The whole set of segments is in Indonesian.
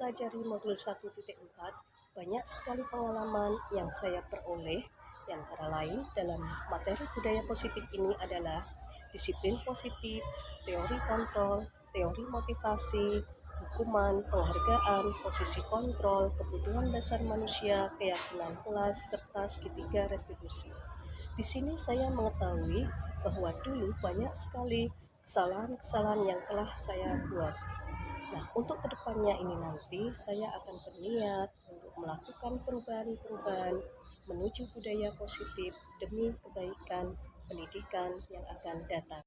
mempelajari modul 1.4, banyak sekali pengalaman yang saya peroleh, yang antara lain dalam materi budaya positif ini adalah disiplin positif, teori kontrol, teori motivasi, hukuman, penghargaan, posisi kontrol, kebutuhan dasar manusia, keyakinan kelas, serta segitiga restitusi. Di sini saya mengetahui bahwa dulu banyak sekali kesalahan-kesalahan yang telah saya buat. Nah, untuk kedepannya ini nanti saya akan berniat untuk melakukan perubahan-perubahan menuju budaya positif demi kebaikan pendidikan yang akan datang.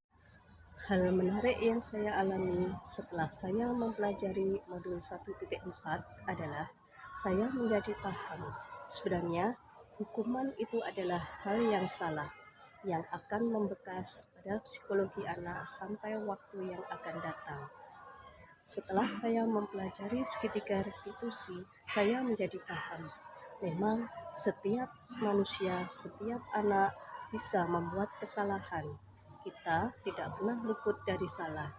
Hal menarik yang saya alami setelah saya mempelajari modul 1.4 adalah saya menjadi paham sebenarnya hukuman itu adalah hal yang salah yang akan membekas pada psikologi anak sampai waktu yang akan datang. Setelah saya mempelajari segitiga restitusi, saya menjadi paham. Memang setiap manusia, setiap anak bisa membuat kesalahan. Kita tidak pernah luput dari salah.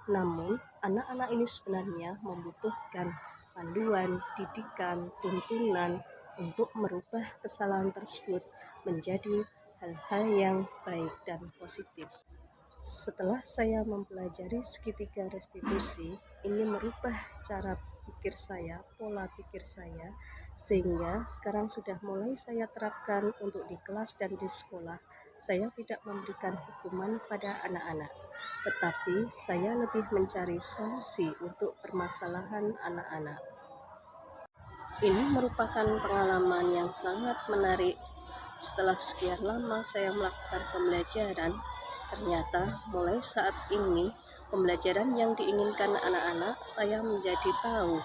Namun, anak-anak ini sebenarnya membutuhkan panduan, didikan, tuntunan untuk merubah kesalahan tersebut menjadi hal-hal yang baik dan positif. Setelah saya mempelajari segitiga restitusi, ini merubah cara pikir saya, pola pikir saya, sehingga sekarang sudah mulai saya terapkan untuk di kelas dan di sekolah. Saya tidak memberikan hukuman pada anak-anak, tetapi saya lebih mencari solusi untuk permasalahan anak-anak. Ini merupakan pengalaman yang sangat menarik. Setelah sekian lama saya melakukan pembelajaran, ternyata mulai saat ini pembelajaran yang diinginkan anak-anak saya menjadi tahu.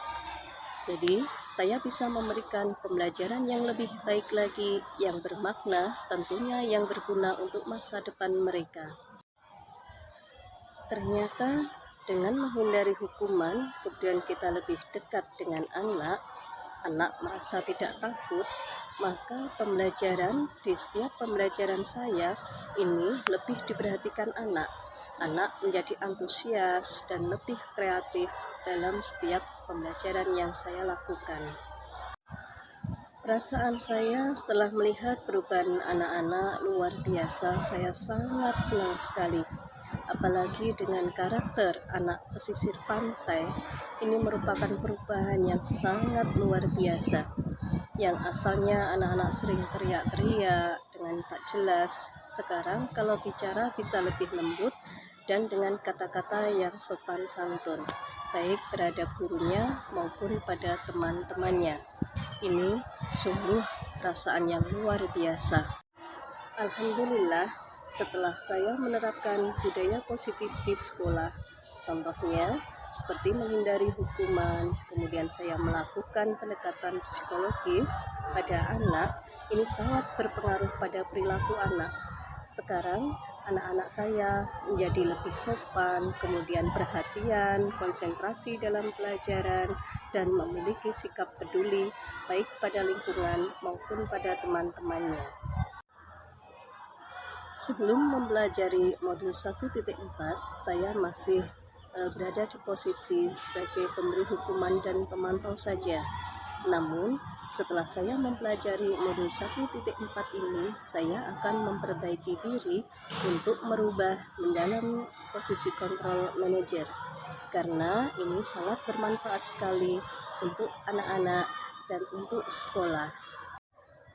Jadi saya bisa memberikan pembelajaran yang lebih baik lagi, yang bermakna, tentunya yang berguna untuk masa depan mereka. Ternyata dengan menghindari hukuman, kemudian kita lebih dekat dengan anak merasa tidak takut, maka pembelajaran di setiap pembelajaran saya ini lebih diperhatikan anak. Anak menjadi antusias dan lebih kreatif dalam setiap pembelajaran yang saya lakukan. Perasaan saya setelah melihat perubahan anak-anak luar biasa, saya sangat senang sekali. Apalagi dengan karakter anak pesisir pantai, ini merupakan perubahan yang sangat luar biasa. Yang asalnya anak-anak sering teriak-teriak dengan tak jelas, sekarang kalau bicara bisa lebih lembut dan dengan kata-kata yang sopan santun, baik terhadap gurunya maupun pada teman-temannya. Ini sungguh perasaan yang luar biasa. Alhamdulillah, setelah saya menerapkan budaya positif di sekolah, contohnya seperti menghindari hukuman, kemudian saya melakukan pendekatan psikologis pada anak, ini sangat berpengaruh pada perilaku anak. Sekarang anak-anak saya menjadi lebih sopan, kemudian perhatian, konsentrasi dalam pelajaran, dan memiliki sikap peduli baik pada lingkungan maupun pada teman-temannya. Sebelum mempelajari modul 1.4, saya masih berada di posisi sebagai pemberi hukuman dan pemantau saja. Namun, setelah saya mempelajari modul 1.4 ini, saya akan memperbaiki diri untuk merubah mendalam posisi kontrol manajer. Karena ini sangat bermanfaat sekali untuk anak-anak dan untuk sekolah.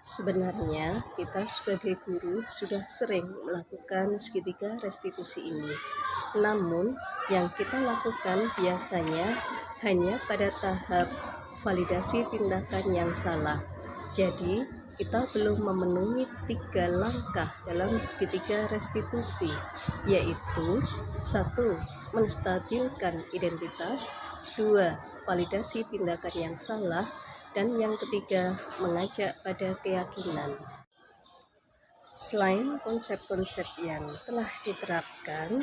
Sebenarnya kita sebagai guru sudah sering melakukan segitiga restitusi ini. Namun yang kita lakukan biasanya hanya pada tahap validasi tindakan yang salah. Jadi kita belum memenuhi 3 langkah dalam segitiga restitusi, yaitu 1. Menstabilkan identitas, 2. Validasi tindakan yang salah, dan yang ketiga, mengajak pada keyakinan. Selain konsep-konsep yang telah diterapkan,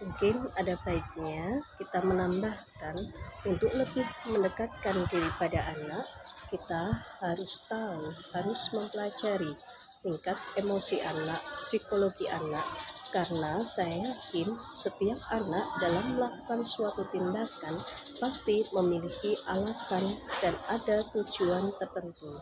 mungkin ada baiknya kita menambahkan untuk lebih mendekatkan diri pada anak, kita harus tahu, harus mempelajari tingkat emosi anak, psikologi anak, Karena saya yakin setiap anak dalam melakukan suatu tindakan pasti memiliki alasan dan ada tujuan tertentu.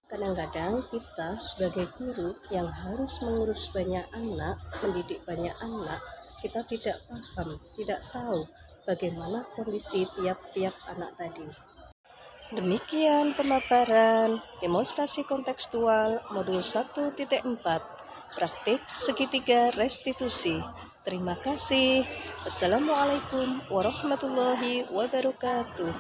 Kadang-kadang kita sebagai guru yang harus mengurus banyak anak, mendidik banyak anak, kita tidak paham, tidak tahu bagaimana kondisi tiap-tiap anak tadi. Demikian pemaparan demonstrasi kontekstual modul 1.4 praktik segitiga restitusi. Terima kasih. Assalamualaikum warahmatullahi wabarakatuh.